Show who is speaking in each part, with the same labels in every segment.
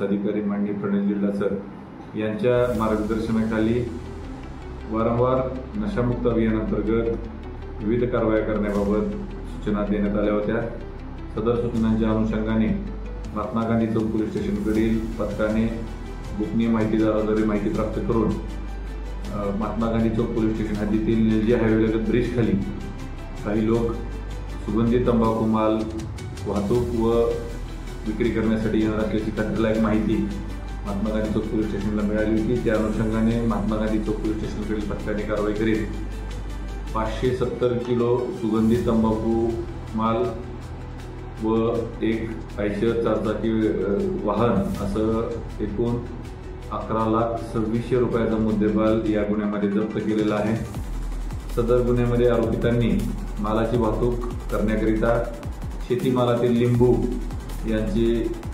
Speaker 1: अधिकारी माननीय प्रणय जिल्हा सर यांच्या मार्गदर्शनाखाली वारंवार नशामुक्त अभियानांतर्गत विविध कारवाया करण्याबाबत सूचना देण्यात आल्या होत्या। सदर सूचनांच्या अनुषंगाने महात्मा गांधी चौक पोलीस स्टेशनकडील पथकाने गोपनीय माहितीद्वारे माहिती प्राप्त करून महात्मा गांधी चौक पोलीस स्टेशन हद्दीतील निलजी हायवेलगत ब्रिज खाली काही लोक सुगंधित तंबाखू माल वाहतूक व विक्री करण्यासाठी येणार असल्याची खात्रीलायक माहिती महात्मा गांधी चौक पोलीस स्टेशनला मिळाली होती। त्या अनुषंगाने महात्मा गांधी चौक पोलीस स्टेशनकडील पथकाने कारवाई करीत 570 किलो सुगंधित तंबाखू माल व एक आयशर चारचाकी वाहन असं एकूण 11,26,000 रुपयाचा मुद्देमाल या गुन्ह्यामध्ये जप्त केलेला आहे। सदर गुन्ह्यामध्ये आरोपितांनी मालाची वाहतूक करण्याकरिता शेतीमालातील लिंबू यांची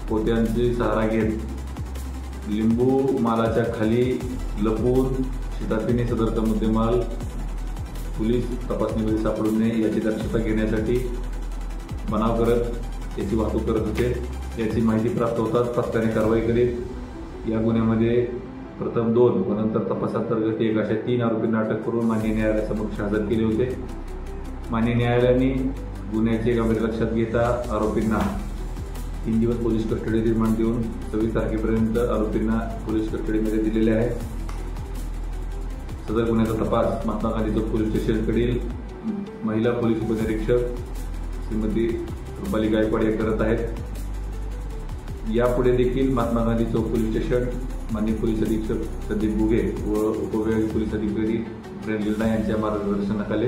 Speaker 1: पोत्यांची सहारा घेत लिंबू मालाच्या खाली लपवून शिताफीने सदरचा मुद्देमाल पोलीस तपासणीमध्ये सापडू नये याची दक्षता घेण्यासाठी बनाव करत याची वाहतूक करत होते। याची माहिती प्राप्त होताच पथकाने कारवाई करीत या गुन्ह्यामध्ये प्रथम 2 व नंतर तपासांतर्गत 1 अशा 3 आरोपींना अटक करून माननीय न्यायालयासमोर हजर केले होते। माननीय न्यायालयाने गुन्ह्याचे गांभीर्य लक्षात घेता आरोपींना 3 दिवस पोलीस कस्टडी रिमांड देऊन 26 तारखेपर्यंत आरोपींना पोलीस कस्टडीमध्ये दिलेले आहे। सदर गुन्ह्याचा तपास महात्मा गांधी चौक पोलीस स्टेशनकडील महिला पोलीस उपनिरीक्षक श्रीमती रुपाली गायकवाड या करत आहेत। यापुढे देखील महात्मा गांधी चौक पोलीस स्टेशन माननीय पोलीस अधीक्षक संदीप बुगे व उपविभागीय पोलीस अधिकारी प्रणय जिल्हा यांच्या मार्गदर्शनाखाली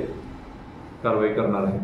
Speaker 1: कारवाई करणार आहे।